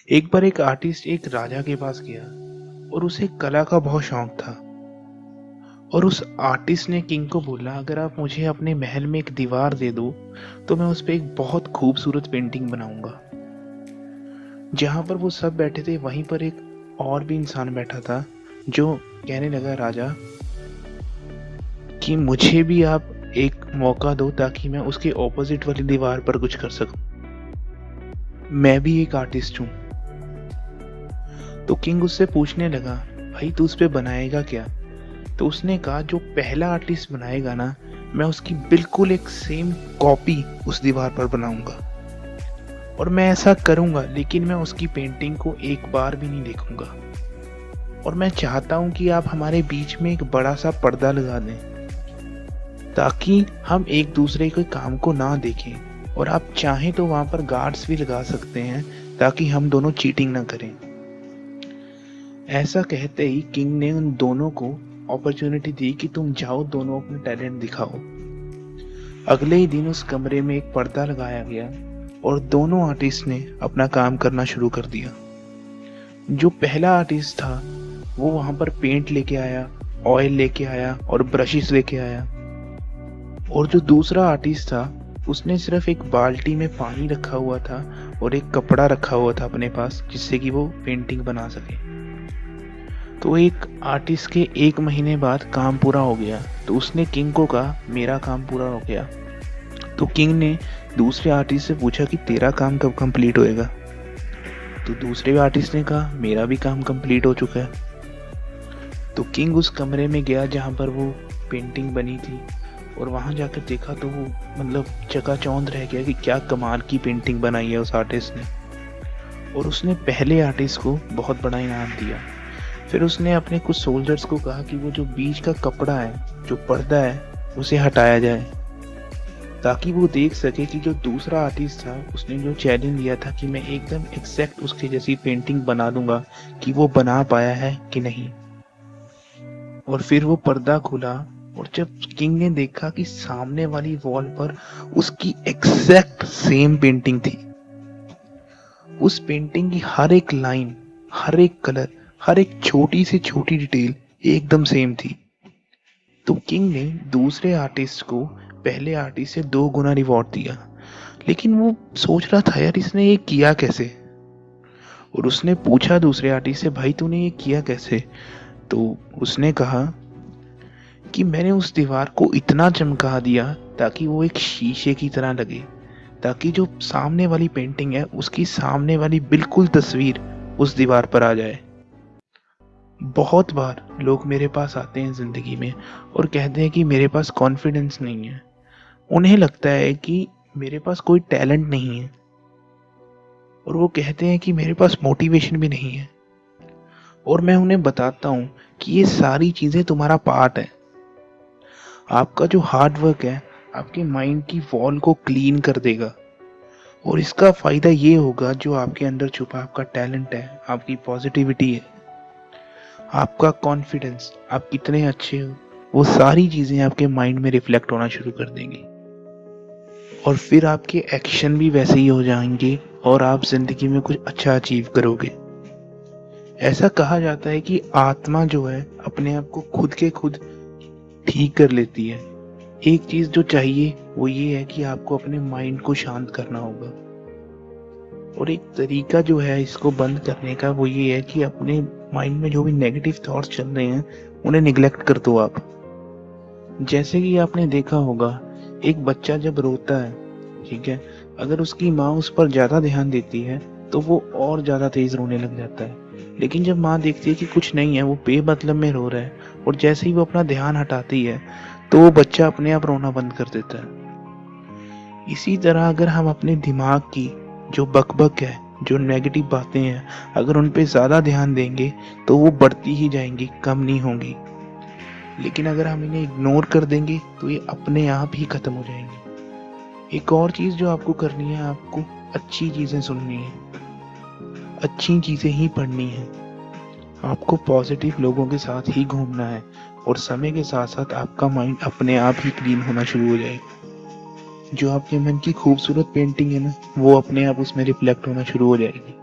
एक बार एक आर्टिस्ट एक राजा के पास गया और उसे कला का बहुत शौक था। और उस आर्टिस्ट ने किंग को बोला, अगर आप मुझे अपने महल में एक दीवार दे दो तो मैं उस पर एक बहुत खूबसूरत पेंटिंग बनाऊंगा। जहां पर वो सब बैठे थे वहीं पर एक और भी इंसान बैठा था जो कहने लगा, राजा कि मुझे भी आप एक मौका दो ताकि मैं उसके ऑपोजिट वाली दीवार पर कुछ कर सकूं। मैं भी एक आर्टिस्ट हूं। तो किंग उससे पूछने लगा, भाई तू उस पे बनाएगा क्या? तो उसने कहा, जो पहला आर्टिस्ट बनाएगा ना, मैं उसकी बिल्कुल एक सेम कॉपी उस दीवार पर बनाऊंगा। और मैं ऐसा करूंगा, लेकिन मैं उसकी पेंटिंग को एक बार भी नहीं देखूंगा। और मैं चाहता हूं कि आप हमारे बीच में एक बड़ा सा पर्दा लगा दें ताकि हम एक दूसरे के काम को ना देखें। और आप चाहें तो वहां पर गार्ड्स भी लगा सकते हैं ताकि हम दोनों चीटिंग ना करें। ऐसा कहते ही किंग ने उन दोनों को अपॉर्चुनिटी दी कि तुम जाओ, दोनों अपने टैलेंट दिखाओ। अगले ही दिन उस कमरे में एक पर्दा लगाया गया और दोनों आर्टिस्ट ने अपना काम करना शुरू कर दिया। जो पहला आर्टिस्ट था वो वहां पर पेंट लेके आया, ऑयल लेके आया और ब्रशेस लेके आया। और जो दूसरा आर्टिस्ट था उसने सिर्फ एक बाल्टी में पानी रखा हुआ था और एक कपड़ा रखा हुआ था अपने पास, जिससे कि वो पेंटिंग बना सके। तो एक आर्टिस्ट के 1 महीने बाद काम पूरा हो गया तो उसने किंग को कहा, मेरा काम पूरा हो गया। तो किंग ने दूसरे आर्टिस्ट से पूछा कि तेरा काम कब कंप्लीट होएगा? तो दूसरे आर्टिस्ट ने कहा, मेरा भी काम कंप्लीट हो चुका है। तो किंग उस कमरे में गया जहां पर वो पेंटिंग बनी थी और वहां जाकर देखा तो वो मतलब चकाचौंध रह गया कि क्या कमाल की पेंटिंग बनाई है उस आर्टिस्ट ने। और उसने पहले आर्टिस्ट को बहुत बड़ा इनाम दिया। फिर उसने अपने कुछ सोल्जर्स को कहा कि वो जो बीच का कपड़ा है, जो पर्दा है, उसे हटाया जाए ताकि वो देख सके कि जो दूसरा आर्टिस्ट था उसने जो चैलेंज दिया था कि मैं एकदम एग्जैक्ट उसके जैसी पेंटिंग बना दूंगा, कि वो बना पाया है कि नहीं। और फिर वो पर्दा खुला और जब किंग ने देखा कि सामने वाली वॉल पर उसकी एग्जैक्ट सेम पेंटिंग थी। उस पेंटिंग की हर एक लाइन, हर एक कलर, हर एक छोटी से छोटी डिटेल एकदम सेम थी। तो किंग ने दूसरे आर्टिस्ट को पहले आर्टिस्ट से 2 गुना रिवॉर्ड दिया। लेकिन वो सोच रहा था, यार इसने ये किया कैसे? और उसने पूछा दूसरे आर्टिस्ट से, भाई तूने ये किया कैसे? तो उसने कहा कि मैंने उस दीवार को इतना चमका दिया ताकि वो एक शीशे की तरह लगे, ताकि जो सामने वाली पेंटिंग है उसकी सामने वाली बिल्कुल तस्वीर उस दीवार पर आ जाए। बहुत बार लोग मेरे पास आते हैं जिंदगी में और कहते हैं कि मेरे पास कॉन्फिडेंस नहीं है। उन्हें लगता है कि मेरे पास कोई टैलेंट नहीं है और वो कहते हैं कि मेरे पास मोटिवेशन भी नहीं है। और मैं उन्हें बताता हूँ कि ये सारी चीजें तुम्हारा पार्ट है। आपका जो हार्ड वर्क है आपके माइंड की वॉल को क्लीन कर देगा। और इसका फायदा ये होगा, जो आपके अंदर छुपा आपका टैलेंट है, आपकी पॉजिटिविटी है, आपका कॉन्फिडेंस, आप कितने अच्छे हो, वो सारी चीजें आपके माइंड में रिफ्लेक्ट होना शुरू कर देंगी। और फिर आपके एक्शन भी वैसे ही हो जाएंगे और आप जिंदगी में कुछ अच्छा अचीव करोगे। ऐसा कहा जाता है कि आत्मा जो है अपने आप को खुद के खुद ठीक कर लेती है। एक चीज जो चाहिए वो ये है कि आपको अपने माइंड को शांत करना होगा। और एक तरीका जो है इसको बंद करने का वो ये है कि अपने माइंड में जो भी नेगेटिव थॉट्स चल रहे हैं उन्हें निगलेक्ट कर दो आप। जैसे कि आपने देखा होगा, एक बच्चा जब रोता है, ठीक है, अगर उसकी माँ उस पर ज्यादा ध्यान देती है तो वो और ज्यादा तेज रोने लग जाता है। लेकिन जब माँ देखती है कि कुछ नहीं है, वो बेमतलब में रो रहा है, और जैसे ही वो अपना ध्यान हटाती है तो वो बच्चा अपने आप रोना बंद कर देता है। इसी तरह अगर हम अपने दिमाग की जो बकबक है, जो नेगेटिव बातें हैं, अगर उन पे ज्यादा ध्यान देंगे तो वो बढ़ती ही जाएंगी, कम नहीं होंगी। लेकिन अगर हम इन्हें इग्नोर कर देंगे तो ये अपने आप ही खत्म हो जाएंगे। एक और चीज जो आपको करनी है, आपको अच्छी चीजें सुननी है, अच्छी चीजें ही पढ़नी है, आपको पॉजिटिव लोगों के साथ ही घूमना है। और समय के साथ साथ आपका माइंड अपने आप ही क्लीन होना शुरू हो जाएगा। जो आपके मन की खूबसूरत पेंटिंग है ना, वो अपने आप उसमें रिफ्लेक्ट होना शुरू हो जाएगी।